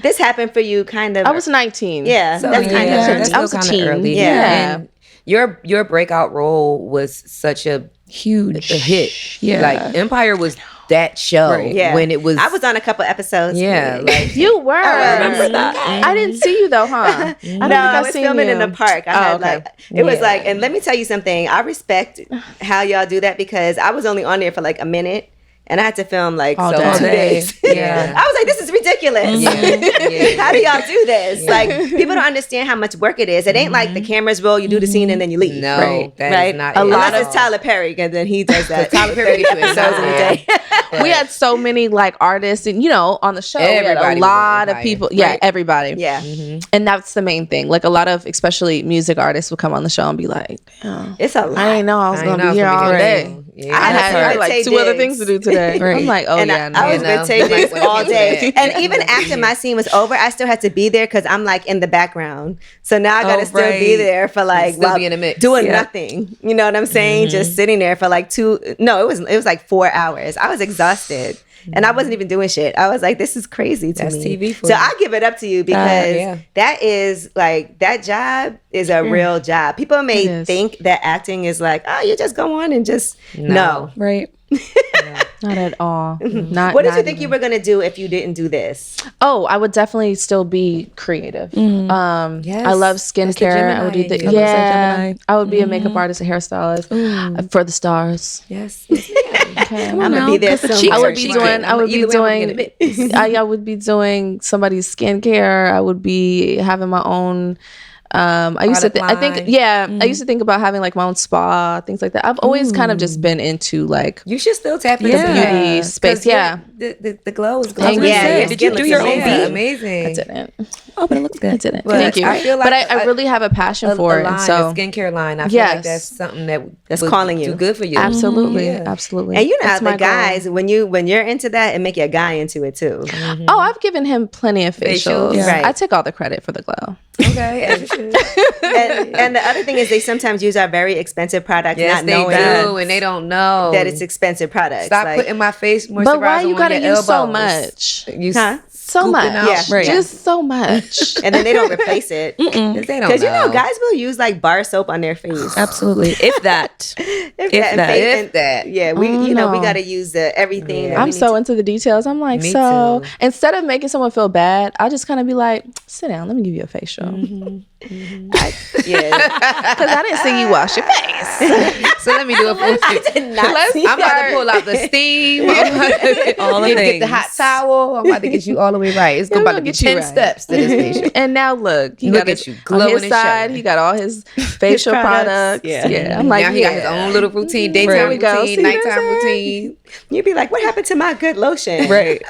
this happened for you kind of. I was 19. Yeah, So, that's kind yeah, of. that's I was still a kinda teen. early. Yeah. And your breakout role was such a Huge. hit. Yeah. Like, Empire was that show Yeah. when it was. I was on a couple episodes. Yeah, like You were. I remember that. I didn't see you though, huh? I don't think I was seen filming you. in the park. I had okay. like it was Yeah. like, and let me tell you something. I respect how y'all do that, because I was only on there for like a minute, and I had to film like All so day. 2 days. Yeah. I was like, this is ridiculous. Yeah. How do y'all do this? Like, people don't understand how much work it is. It ain't like the cameras roll, you do the scene, and then you leave. No, right? that is right? not a it lot at of all. Tyler Perry, and then he does that. Tyler Perry gets you in episodes in a there. day. We had so many like artists, and you know, on the show, we had Everybody a was lot of on people. Empire. Yeah, Right. everybody. Yeah, And that's the main thing. Like, a lot of, especially music artists, would come on the show and be like, "Damn, it's a lot. I didn't know I was I gonna know be here I was all gonna be day. here. Yeah. I I had had to like take 2 other digs. things to do today." Right. I'm like, "Oh And yeah, no." I was You know? with Tay Diggs Like, all when it day. was And even after my scene was over, I still had to be there because I'm like in the background. So now I got to Oh, still be right. there for like Still be in the mix. doing Yeah. nothing. You know what I'm saying? Just sitting there for like it was like 4 hours. I was exhausted. And I wasn't even doing shit. I was like, this is crazy to That's me. TV for so you. I give it up to you, because yeah. that is like, that job is a real job. People It may is. think that acting is like, oh, you just go on and just, no. Right. Not at all. Not. What did you not think even. you were going to do if you didn't do this? Oh, I would definitely still be creative. Yes. I love That's the skincare. I would do Gemini the in you. yeah. I would be a makeup artist, a hairstylist for the stars. Yes. Okay. I'm gonna be there soon. I would be doing. I would be Either way, I'm doing. gonna get a bit. I would be doing somebody's skincare. I would be having my own. I used to. Product I think. line. Yeah. I used to think about having like my own spa, things like that. I've always kind of just been into like You should still tap into Yeah. beauty space. 'Cause Yeah. The glow is I was glowing. gonna Yeah, say, your did you skin do your looks own amazing. beat? Amazing. I didn't. Oh, but it looks good. I didn't. But Thank you. I feel but like I really have a passion A for it. line, And so a skincare line. I feel Yes. like that's something That's would calling you. do good for you. absolutely, Yeah. absolutely. And you know, That's the my goal. guys, when you're into that, it make your guy into it too. Oh, I've given him plenty of facials. Facials? Yeah. Right. I take all the credit for the glow. Okay, as you should. And the other thing is they sometimes use our very expensive products, Yes, not they knowing do, and they don't know that it's expensive products. Stop Like, putting my face moisturizer But why you on gotta your use so elbows. much? You Huh? So scooping much. out. Yeah. Right. Just so much. and then they don't replace it. Because they don't Because you know, know. guys will use like bar soap on their face. Absolutely. If that. If If that. Yeah, we we no. got to use everything. that I'm we so need into the details. I'm like, Me so too. instead of making someone feel bad, I'll just kind of be like, sit down, let me give you a facial. to, yeah. Because I didn't see you wash your face. So let me do it for you. I'm about to pull out the steam. I'm about to All the get the things. hot towel. I'm about to get you all the way right. It's Yeah, about we'll to be get you 10 right. steps to this facial. And now look, he Look got at it you, on glowing his and side. showing. He got all his facial products. products. Yeah. Yeah. I'm like, Now he got his own little routine, daytime There we go. routine, See what I'm nighttime saying? routine. You'd be like, what happened to my good lotion? Right.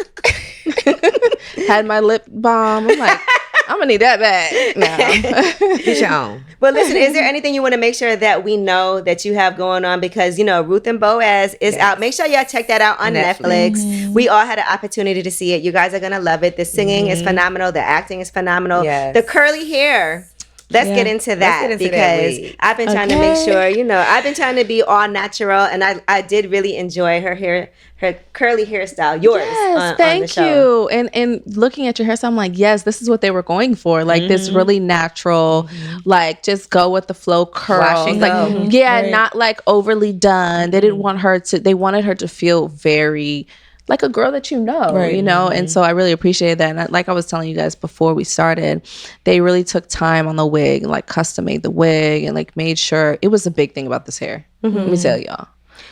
had my lip balm. I'm like, I'm gonna need that back now. Get your own. But listen, is there anything you want to make sure that we know that you have going on? Because, you know, Ruth and Boaz is out. Make sure y'all check that out on Netflix. We all had an opportunity to see it. You guys are going to love it. The singing is phenomenal. The acting is phenomenal. Yes. The curly hair. Let's get into that get into that because wig. I've been trying to make sure, you know, I've been trying to be all natural, and I did really enjoy her hair, her curly hairstyle. Yours, Yes, on the thank show. you. And looking at your hairstyle, I'm like, yes, this is what they were going for. Like this really natural, like just go with the flow curls. Wash and Like, go. yeah, Right. not like overly done. They didn't want her to. They wanted her to feel very like a girl that you know, Right. you know? And so I really appreciated that. And like I was telling you guys before we started, they really took time on the wig and like custom made the wig and like made sure it was a big thing about this hair. Let me tell y'all.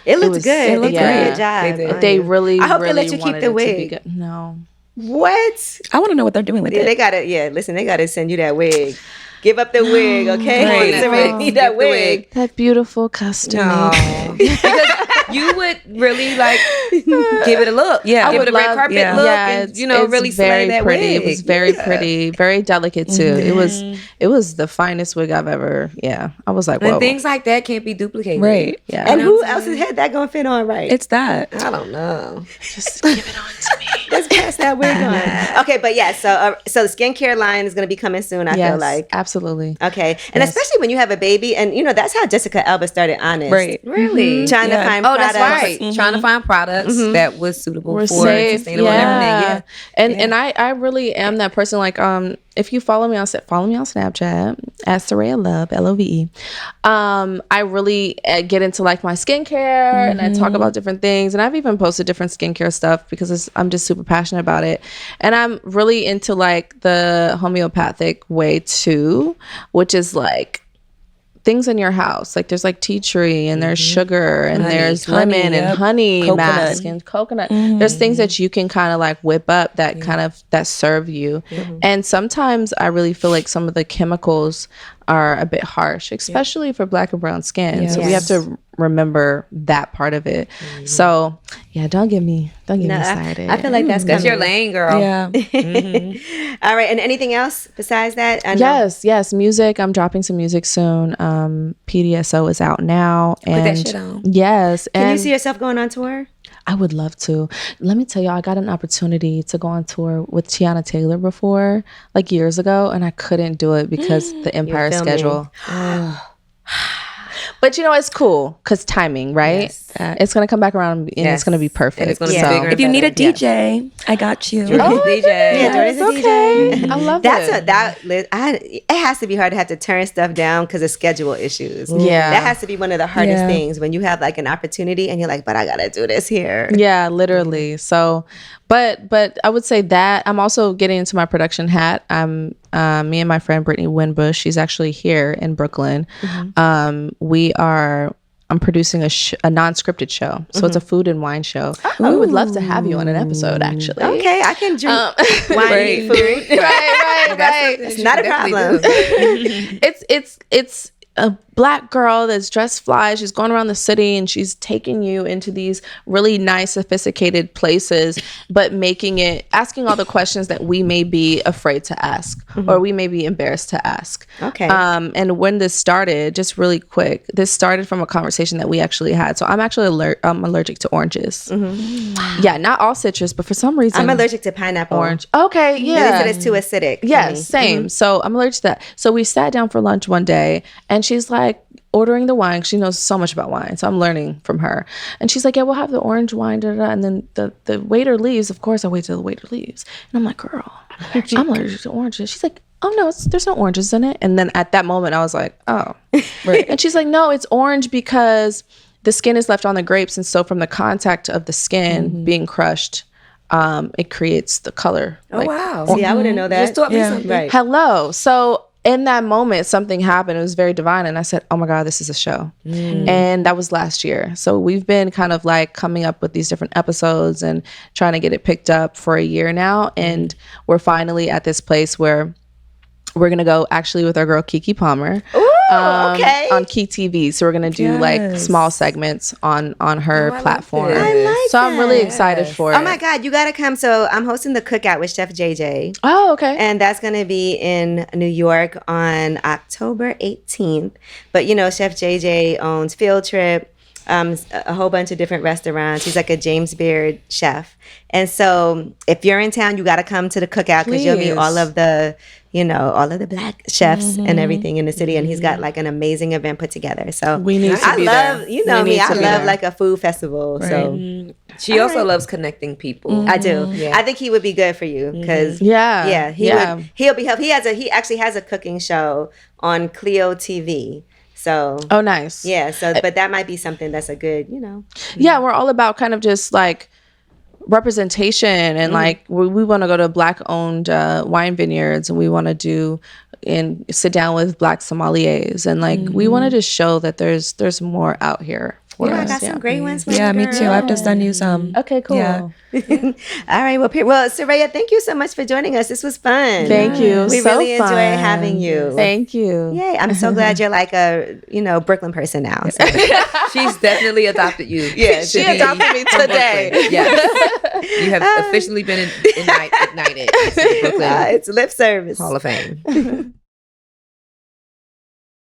It looked was- good. it They looked did a great. good job. They did. on They you. really, I hope they really let you keep wanted the it to be wig. good. No. What? I want to know what they're doing with Yeah, it. they gotta. Yeah, listen, they gotta send you that wig. Give up the wig, okay? Right. Serayah need that Get the wig. wig. That beautiful custom. No. Because you would really like give it a look. Yeah. Give I it a would red love- carpet yeah. look Yeah, and, you know, it's really slay very that pretty. wig. It was very pretty, very delicate too. It was the finest wig I've ever. Yeah, I was like, whoa. And things like that can't be duplicated. Right. Yeah, And who else's head that gonna fit on right? It's that. I don't know. just give it on to me. Let's pass that wig on. Okay, but yeah, so the skincare line is gonna be coming soon. I feel like. absolutely. Okay, and especially when you have a baby, and you know that's how Jessica Alba started Honest. Right. Really? Trying to Yeah. find Oh, products. that's right. Trying to find products that was suitable We're for safe, sustainable and everything. Yeah. And I really am that person. Like, if you follow me on Snapchat at Serayah Love LOVE. I really get into like my skincare and I talk about different things, and I've even posted different skincare stuff because I'm just super passionate about it. And I'm really into like the homeopathic way too, which is like things in your house. Like there's like tea tree and there's sugar and there's lemon and yep. honey Coconut. mask and coconut. There's things that you can kind of like whip up that kind of that serve you. And sometimes I really feel like some of the chemicals are a bit harsh, especially for black and brown skin. So we have to remember that part of it. So yeah, don't get me started. I feel like that's That's coming. your lane, girl. Yeah. All right, and anything else besides that? I know- Yes, music. I'm dropping some music soon. PDSO is out now, and that shit on. yes, Can and you see yourself going on tour? I would love to. Let me tell you, I got an opportunity to go on tour with Tiana Taylor before, like years ago, and I couldn't do it because the Empire filming. schedule. But you know, it's cool because timing, right? It's gonna come back around and it's gonna be perfect. And it's gonna be Yeah. bigger. If you need a better. DJ, I got you. DJ. Yeah, Jordy's a DJ. I love It has to be hard to have to turn stuff down because of schedule issues. Yeah. That has to be one of the hardest Yeah. things when you have like an opportunity and you're like, but I gotta do this here. Yeah, literally. So, but I would say that I'm also getting into my production hat. I'm me and my friend Brittany Winbush. She's actually here in Brooklyn. I'm producing a non-scripted show, so it's a food and wine show. We would love to have you on an episode, actually. Okay, I can drink wine and eat food. right. It's not a problem. It's Black girl that's dressed fly. She's going around the city and she's taking you into these really nice, sophisticated places, but asking all the questions that we may be afraid to ask or we may be embarrassed to ask. Okay. And when this started, just really quick, this started from a conversation that we actually had. So I'm actually I'm allergic to oranges. Yeah, not all citrus, but for some reason I'm allergic to pineapple. orange. Okay, yeah. They said it's too acidic. Yeah, same. So I'm allergic to that. So we sat down for lunch one day and she's like ordering the wine. She knows so much about wine. So I'm learning from her. And she's like, yeah, we'll have the orange wine. Da, da, da. And then the waiter leaves. Of course, I wait till the waiter leaves. And I'm like, girl, I'm allergic to oranges. She's like, oh, no, there's no oranges in it. And then at that moment, I was like, oh. Right. And she's like, no, it's orange because the skin is left on the grapes. And so from the contact of the skin being crushed, it creates the color. Oh, wow. See, I wouldn't know that. Just taught me something. Right. Hello. So in that moment, something happened. It was very divine. And I said, oh my God, this is a show. And that was last year. So we've been kind of like coming up with these different episodes and trying to get it picked up for a year now. And we're finally at this place where we're going to go actually with our girl Keke Palmer. Ooh, okay. On Key TV. So we're going to do like small segments on her platform. I like so I'm really excited for it. Oh my God, you got to come. So I'm hosting the Cookout with Chef JJ. Oh, okay. And that's going to be in New York on October 18th. But, you know, Chef JJ owns Field Trip, a whole bunch of different restaurants. He's like a James Beard chef. And so if you're in town, you got to come to the Cookout because you'll meet all of the, all of the Black chefs and everything in the city. And he's got like an amazing event put together. So we need to be there. You know me, I love like a food festival. Right. So she also loves connecting people. I do. Yeah. I think he would be good for you because he'll be helpful. He actually has a cooking show on Clio TV. So oh, nice. Yeah. So but that might be something that's a good, Yeah, we're all about kind of just like representation and like we want to go to Black owned wine vineyards and we want to do and sit down with Black sommeliers and like we want to just show that there's more out here. I got some great ones. Yeah, me too. I've just done you some. Okay, cool. Yeah. All right. Well, Serayah, thank you so much for joining us. This was fun. Thank you. We really enjoyed having you. Thank you. Yay. I'm so glad you're like a, Brooklyn person now. So. She's definitely adopted you. Yeah, she adopted me today. Yes. You have officially been ignited into the Brooklyn it's lip service. Hall of Fame.